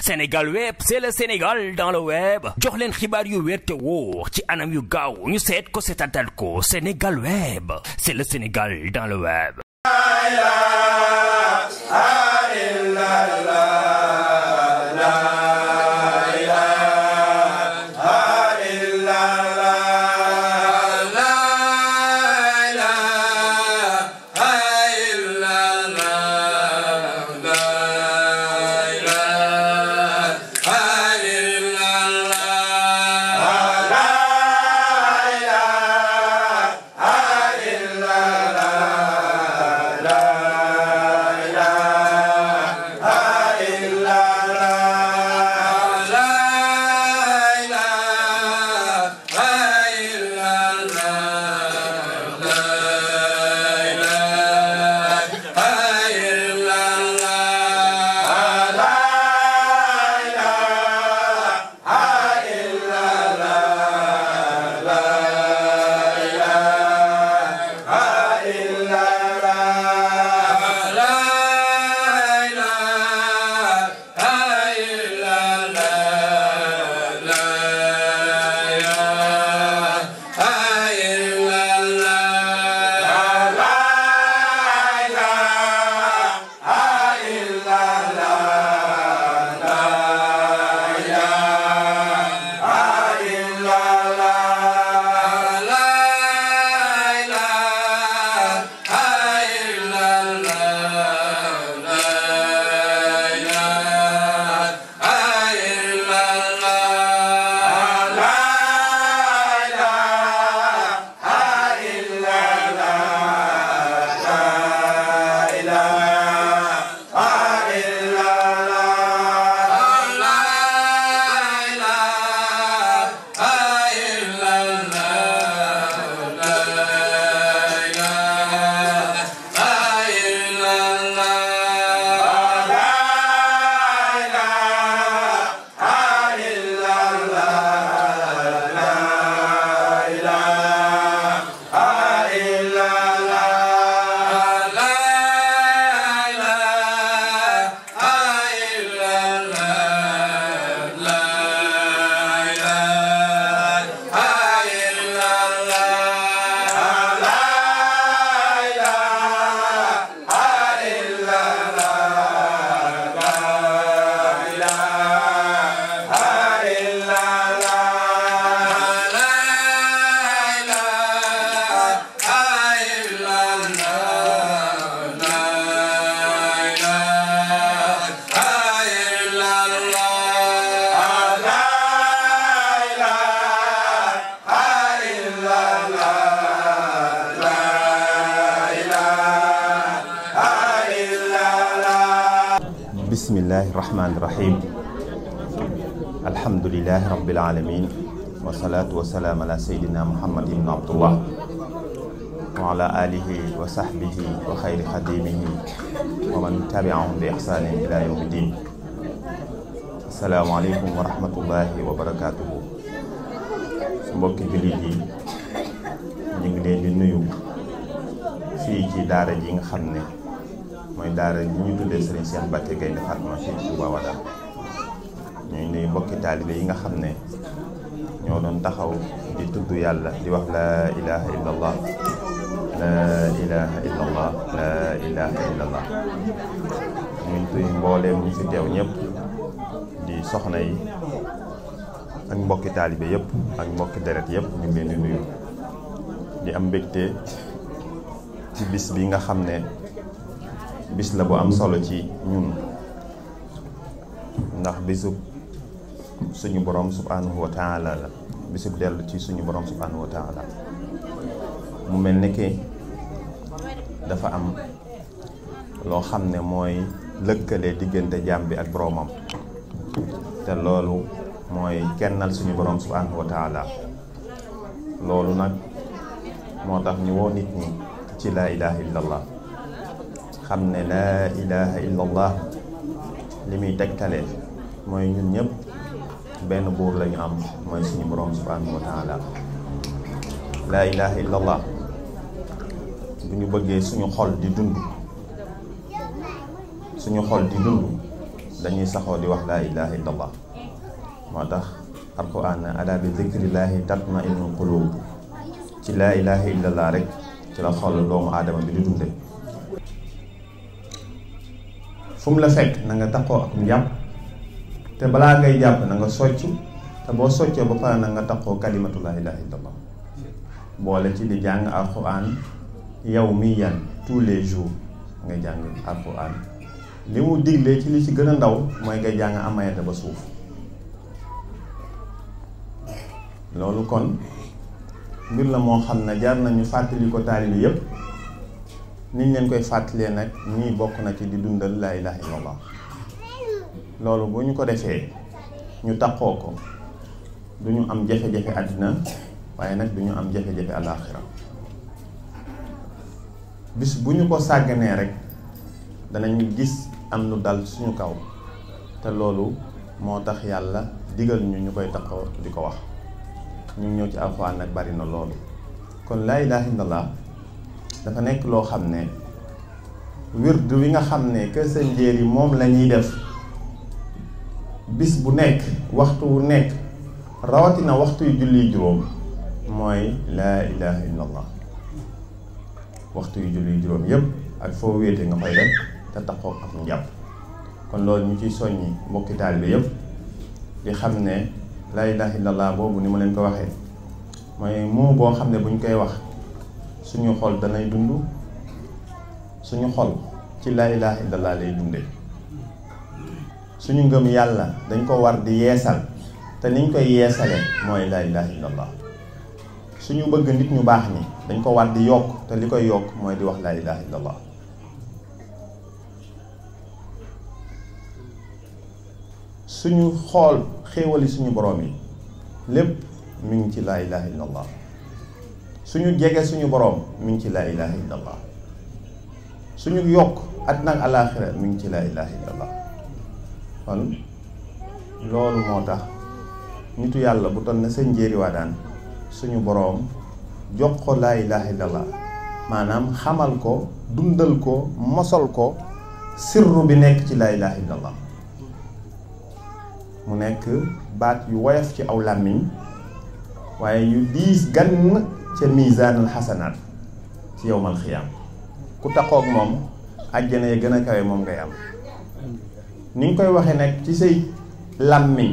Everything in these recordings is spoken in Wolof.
Sénégal Web, c'est le Sénégal dans le web. jox leen xibaar yu wér te wóor ci anam yu gaaw ñu seet ko seetatal ko. Sénégal Web, c'est le Sénégal dans le web. bismillahi rahmaani rahim alhamdulilahi rabbil alamin wasalaatu wasalaam ala seydina muhammad ibn abdullah wa ala alihi wa sahbihi wa xayri xadimihi wa man tabiahum bi ihsanin ila yawmi din. assalaamu aleykum wa rahmatullahi wa barakatuhu. mbokki jullit yi ñu ngi leen di nuyu fii ci daara ji nga xam ne mooy daara ji ñu tuddee Serigne Cheikh Mbacké Gaïndé Fatma fii ci Touba Wadane. ñuy nuyu mbokki taalibe yi nga xam ne ñoo doon taxaw di tudd yàlla di wax laa ilaha illallah laa ilaha illallah laa ilaha illallah. ñu ngi tuy mbooleem ñu fi teew ñëpp di soxna yi ak mbokki taalibe yëpp ak mbokki deret yëpp ñu ngi leen di nuyu di am mbégte ci bis bi nga xam ne bis la bu am solo ci ñun, ndax bisub suñu borom subhanahu wa taala la, bisub dellu ci suñu borom subhanahu wa taala. mu mel ni ki dafa am loo xam ne mooy lëkkale diggante jaam bi ak boromam, te loolu mooy kennal suñu borom subhanahu wa taala. loolu nag moo tax ñu woo nit ñi ci laa ilaha illallah. xam ne laa ilaha illallah li muy tegtale mooy ñun ñëpp benn buur lañu am, mooy suñu borom subhanahu wa taala. laa ilaha illallah bu ñu bëggee suñu xol di dund dañuy saxoo di wax laa ilaha illallah. moo tax alquran ala bi zikrillahi tatma'innul qulub, ci laa ilaha illallah rek ci la xol doomu aadama bi di dunde. fu mu la fekk na nga taxoo ak njàpp, te balaa ngay jàpp na nga soccu, te boo soccee ba pare na nga taxoo kalimatu laa ilaha illallah. boole ci di jàng alquran yawmiyan, tous les jours nga jàng alquran. li mu diglee ci li ci gën a ndaw mooy ngay jàng amayata ba suuf. loolu kon mbir la moo xam ne jar nañu fàttali ko taalibe yépp. niñ leen koy fàttalee nag ñii bokk na ci di dundal laa ilaha illallah. loolu bu ñu ko defee ñu taxoo ko du ñu am jafe-jafe àddina, waaye nag du ñu am jafe-jafe alaaxira. bis bu ñu ko sàgganee rek danañ gis am lu dal suñu kaw, te loolu moo tax yàlla digal ñu koy taxoo di ko wax. ñu ñëw ci alxuraan nag bari na loolu. kon laa ilaha illallah dafa nekk loo xam ne wird wi nga xam ne kër sa njéer yi moom la ñuy def bis bu nekk, waxtu wu nekk, rawatina waxtu yu julli juróom, mooy laa ilaha illallah. waxtu yu julli juróom yépp ak foo wéete nga koy def te taxoo ak njàpp. kon loolu ñu ciy soññi mbokki taalibe yépp di xam ne laa ilaha illallah boobu ni ma leen ko waxee mooy moo boo xam ne buñ koy wax suñu xol danay dund, suñu xol ci laa ilaha illallah lay dunde. suñu ngëm yàlla dañ ko war di yeesal, te niñ koy yeesale mooy laa ilaha illallah. suñu bëgg nit ñu baax ni dañ ko war di yokk, te li koy yokk mooy di wax laa ilaha illallah. suñu xool xéewali suñu borom yi lépp mi ngi ci laa ilaha illallah. suñu jege suñu borom mi ngi ci laa ilaha illallah. suñu yokk àddina ak alaaxira mi ngi ci laa ilaha illallah. kon loolu moo tax nitu yàlla bu toll na seen njéeri waa daan suñu boroom jox ko laa ilaha illallah, maanaam xamal ko, dundal ko, mosal ko sirru bi nekk ci laa ilaha illallah. mu nekk baat yu woyof ci aw làmmiñ, waaye yu diis gann ca miisaanul xasanaat ci yowmal xiyaam. ku taxoog moom àjjana ya gën a kawe moom ngay am. ni nga koy waxee nag ci say làmmiñ,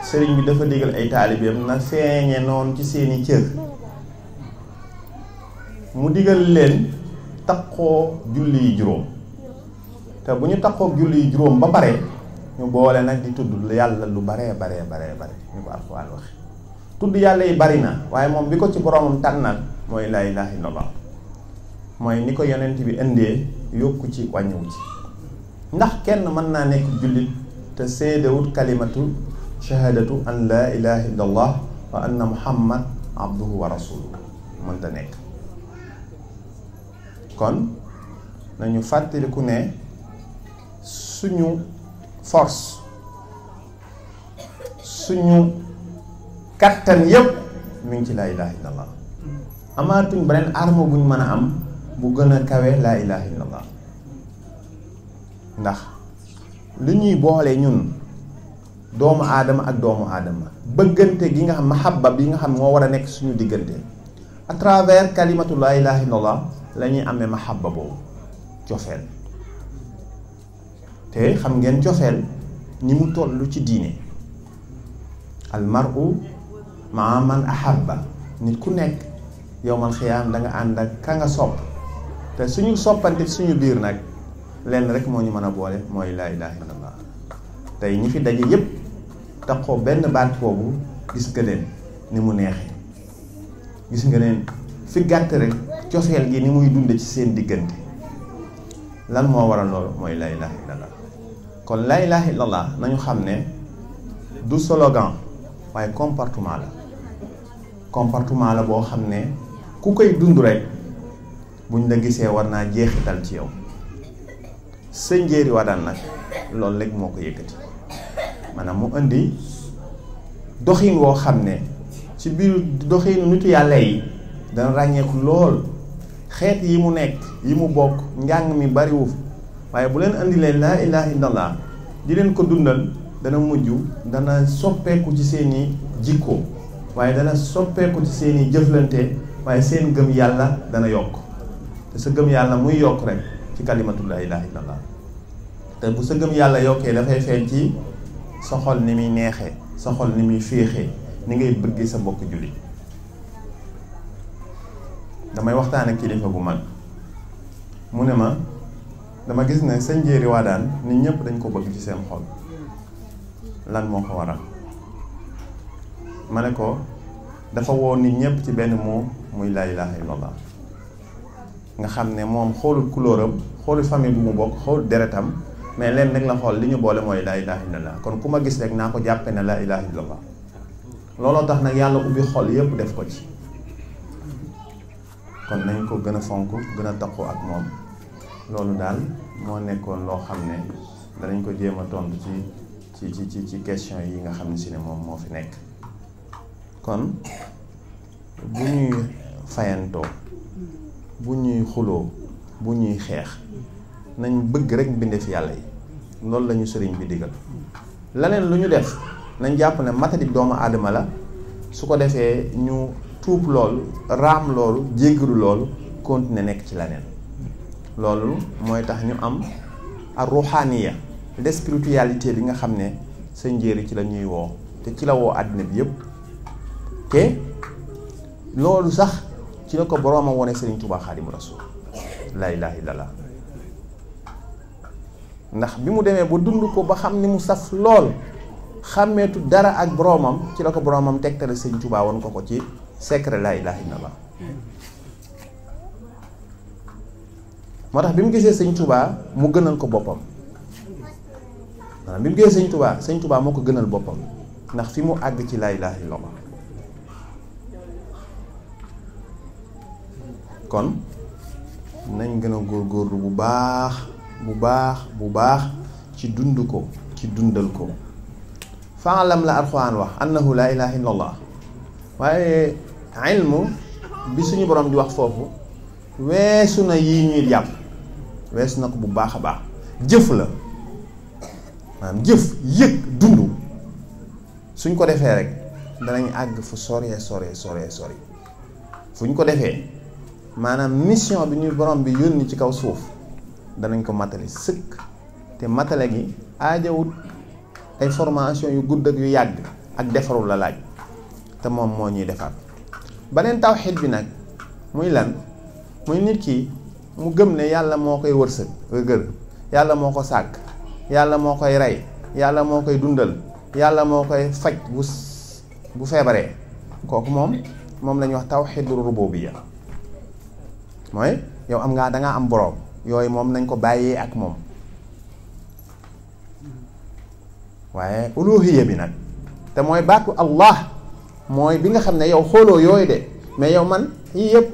sëriñ bi dafa digal ay taalibeem na feeñe noonu ci seeni cër. mu digal leen taxoo julli yi juróom, te bu ñu taxoo julli yi juróom ba pare ñu boole nag di tudd yàlla lu baree bare ñu ko Alxuraan waxe. tudd yàlla yi bari na, waaye moom bi ko ci boromam tànnal mooy laa ilaha illallah. mooy ni ko yonent bi indee, yokku ci wàññiwu ci. ndax kenn mën naa nekk jullit te seedewut kalimatu shahadatu an laa ilaha illallah wa anna muhammad abduhu wa rasuluhu? mënta nekk. kon nañu fàttaliku ne suñu force, suñu kattan yépp mi ngi ci laa ilaha illallah. amaatuñ beneen arme buñ mën a am bu gën a kawe laa ilaha illallah. ndax li ñuy boole ñun doomu aadama ak doomu aadama, bëggante gi nga xam, mahabba bi nga xam moo war a nekk suñu diggante, à travers kalimatu laa ilaha illallah la ñuy amee mahabba boobu, cofeel. te xam ngeen cofeel ni mu tollu ci diine. al mar'u maa man ahabba. nit ku nekk yowmal xiyaam da nga ànd ak ka nga sopp, te suñu soppante suñu biir nag lenn rek moo ñu mën a boole, mooy laa ilaha illallah. tey ñi fi daje yépp taxoo benn baat boobu, gis nga leen ni mu neexee, gis nga leen fi gàtt rek cofeel gi ni muy dunde ci seen diggante. lan moo waral loolu? mooy laa ilaha illallah. kon laa ilaha illallah nañu xam ne du slogan, waaye comportement la. comportement la boo xam ne ku koy dund rek buñ la gisee war naa jeexital ci yow. sëñ Njéeri Wadane nag loolu rek moo ko yëkkati, maanaam mu indi doxin woo xam ne ci biir doxinu nitu yàlla yi dana ràññeeku lool. xeet yi mu nekk, yi mu bokk, njàng mi bariwul, waaye bu leen indi leen laa ilaha illallah di leen ko dundal dana mujj dana soppeeku ci seeni jikko waaye dana soppeeku ci seeni jëflante waaye seen gëm yàlla dana yokk te sa gëm yàlla muy yokk rek ci kalimatu laa ilaaha illallah te bu sa gëm yàlla yokkee dafay feeñ ci sa xol ni muy neexee sa xol ni muy féexee ni ngay bëggee sa bokk julli. damay waxtaan ak kilifa gu mag mu ne ma dama gis ne sëñ Jéeri Wadane nit ñëpp dañ ko bëgg ci seen xol lan moo ko waral ma ne ko dafa woo nit ñëpp ci benn moo muy laa ilaaha illallah nga xam ne moom xoolul couleuram xoolul famille bu mu bokk xoolul deretam mais leen rek la xool li ñu boole mooy laa ilaaha illallah kon ku ma gis rek naa ko jàppe ne laa ilaaha illallah looloo tax nag yàlla ubbi xol yëpp def ko ci kon nañ ko gën a fonk gën a taqoo ak moom loolu daal moo nekkoon loo xam ne danañ ko jéem a tontu ci question yi nga xam ne si ne moom moo fi nekk kon bu ñuy fayantoo bu ñuy xuloo bu ñuy xeex nañ bëgg rek mbindeef yàlla yi loolu la ñu sëriñ bi digal leneen lu ñu def nañ jàpp ne matadi doomu aadama la su ko defee ñu tuub loolu raam loolu jéggalu loolu continuer nekk ci leneen loolu mooy tax ñu am ak ruuxaaniya de spiritualité bi nga xam ne sa njéeri ci la ñuy woo te ci la woo àddina bi yépp te loolu sax ci la ko borooma wone Sëriñ Tuubaa Xaadimu Rasuul laa ilaaha illallaah ndax bi mu demee ba dund ko ba xam ni mu saf lool xàmmeetu dara ak boroomam ci la ko boroomam tegtale Sëriñ Tuubaa won ko ko ci secret laa ilaaha illallaah moo tax bi mu gisee Sëriñ Tuubaa mu gënal ko boppam maanaam bi mu gisee Sëriñ Tuubaa moo ko gënal boppam ndax fi mu àgg ci laa ilaaha illallaah kon nañ gën a góorgóorlu bu baax ci dund ko ci dundal ko faalam la Alxuraan wax annahu laa ilaaha illallah waaye ilmu bi suñu borom di wax foofu weesu na yii ñuy jàpp weesu na ko bu baax a baax jëf la maanaam jëf yëg dund suñ ko defee rek danañ àgg fu sori fu ñu ko defee maanaam mission bi ñuy borom bi yónni ci kaw suuf danañ ko matale sëkk te matale gi aajawut ay formation yu gudd ak yu yàgg ak defarul la laaj te moom moo ñuy defar beneen tawxiid bi nag muy lan muy nit ki mu gëm ne yàlla moo koy wërsëg yàlla moo ko sàkk yàlla moo koy rey yàlla moo koy dundal yàlla moo koy faj bu feebaree kooku moom la ñuy wax tawxiidu rububiyya mooy yow dangaa am boroom yooyu moom nañ ko bàyyee ak moom waaye uluhiyya bi nag te mooy baatu Allah mooy bi nga xam ne yow xooloo yooyu de mais yow man yii yëpp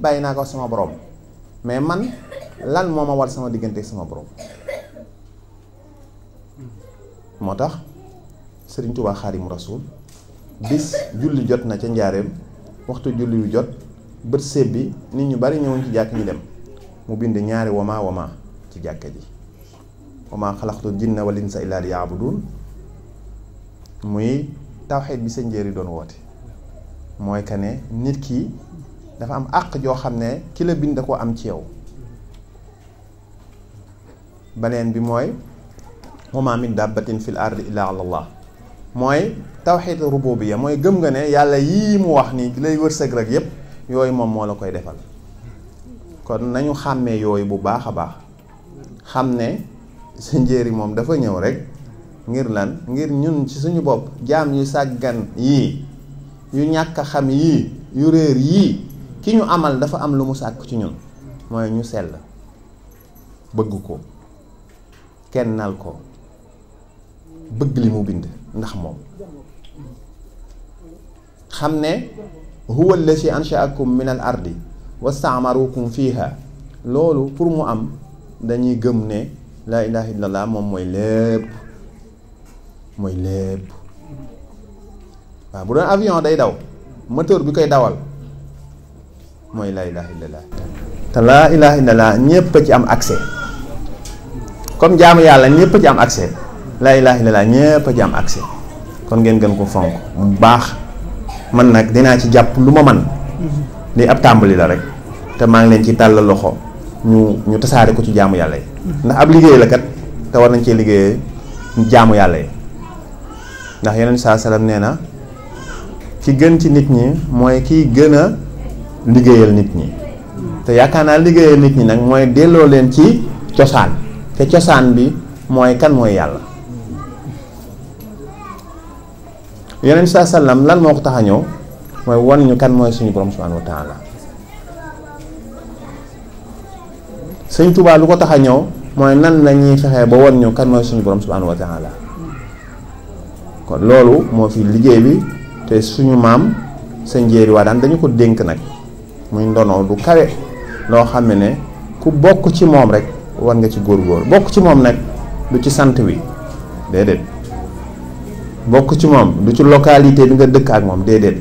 bàyyi naa ko sama boroom mais man lan moo ma war sama diggante ak sama boroom moo tax Sëriñ Tuubaa Xaadimu Rasuul bis julli jot na ca njaareem waxtu julli yu jot bët séb bi nit ñu bari ñëwoon ci jàkk ñi dem mu bind ñaari wama ci jàkka ji wama xalaqtul jinna wal insa illa liya'budun muy tawxiid bi sëñ Jéeri doon woote mooy que ne nit ki dafa am àq joo xam ne ki la bind da ko am ci yow beneen bi mooy wama min dabbatin fil ardi illa ala Allah mooy tawxiid rububiyya mooy gëm nga ne yàlla yii mu wax nii lay wërsëg rek yépp yooyu moom moo la koy defal kon nañu xàmmee yooyu bu baax a baax xam ne sëñ Jéeri moom dafa ñëw rek ngir lan ngir ñun ci suñu bopp jaam yu sàggan yii yu ñàkk a xam yii yu réer yii ki ñu amal dafa am lu mu sàkk ci ñun mooy ñu sell bëgg ko kennal ko bëgg li mu bind ndax moom xam ne huwa allazi ansha'akum min al ardi wasta'marukum fiha loolu pour mu am dañuy gëm ne laa ilaha illallah moom mooy lépp waaw bu doon avion day daw moteur bi koy dawal mooy laa ilaha illallah te laa ilaha illallah ñépp a ci am accès comme jaamu yàlla ñépp a ci am accès laa ilaaha illallaah ñëpp a ji am accès kon ngeen gën ko fonk bu baax. man nag dinaa ci jàpp lu ma man li ab tàmbali la rek te maa ngi leen ci tàllal loxo ñu tasaare ko ci jaamu yàlla yi ndax ab liggéey la kat te war nañ cee liggéeyee jaamu yàlla yi ndax yeneen saa salaam nee na ki gën ci nit ñi mooy kiy gën a liggéeyal nit ñi te yaakaar naa liggéeyal nit ñi nag mooy delloo leen ci cosaan te cosaan bi mooy kan mooy yàlla. yeneen saa salaam lan moo ko tax a ñëw mooy wan ñu kan mooy suñu borom subhanahu wa taala. sëñ Tuubaa lu ko tax a ñëw mooy nan la ñuy fexee ba wan ñu kan mooy suñu borom subhanahu wa taala. kon loolu moo fi liggéey bi te suñu maam sëñ Jéeri Wadaan dañu ko dénk nag muy ndono du kawe loo xam ne ku bokk ci moom rek war nga ci góor-góor bokk ci moom nag du ci sant wi déedéet. bokk ci moom du ci localité bi nga dëkk ak moom déedéet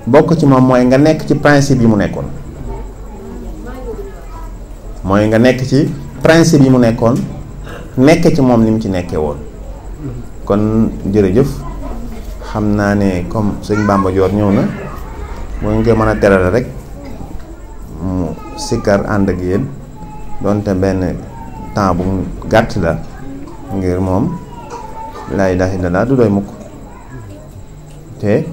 bokk ci moom mooy nga nekk ci principe yi mu nekkoon mooy nga nekk ci principe yi mu nekkoon nekk ci moom ni mu ci nekkee woon. kon jërëjëf xam naa ne comme sëñ Bamba Dior ñëw na moo ngi koy mën a terale rek mu sikkar ànd ak yéen donte benn temps bu gàtt la ngir moom laa ilaaha illallaah du doy mukk te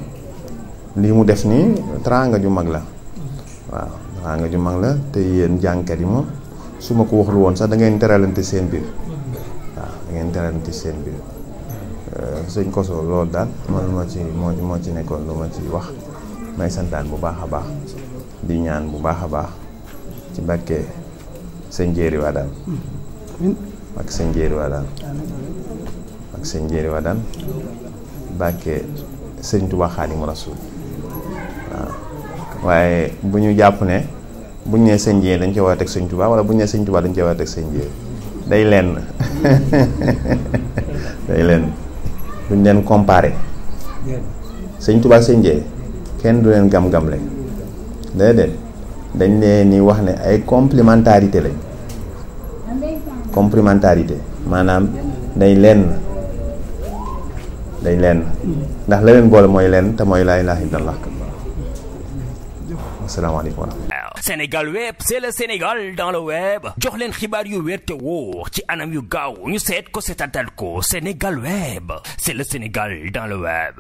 lii mu def nii teraanga ju mag la waaw teraanga ju mag la te yéen jàngkat yi moom su ma ko waxul woon sax da ngeen teralante seen biir waaw da ngeen teralante seen biir sëñ Koso loolu daal man moo ci nekkoon lu ma ci wax may santaan bu baax a baax di ñaan bu baax a baax ci barke sëñ Jéeri Wadaan ak sëñ Jéeri Wadaan ak sëñ Jéeri Wadaan barke sëñ Tuubaa Xaadimu Rasuul waaw waaye bu ñu jàpp ne buñ nee sëñ Jéeri dañ cee war a teg sëñ Tuubaa wala buñ nee sëñ Tuubaa dañ cee war a teg sëñ Jéeri day lenn day lenn duñ leen comparé sëñ Tuubaa sëñ Jéeri kenn du leen gam-gamle déedéet dañ leen ni wax ne ay complémentarité lañ complémentarité maanaam day lenn ndax la leen boole mooy lenn te mooy laa ilaaha illallaah. asalaamaaleykum wa rahmatulah. Sénégal web c'est le Sénégal dans le web jox leen xibaar yu wér te wóor ci anam yu gaaw ñu seet ko seetatal ko Sénégal web c'est le Sénégal dans le web.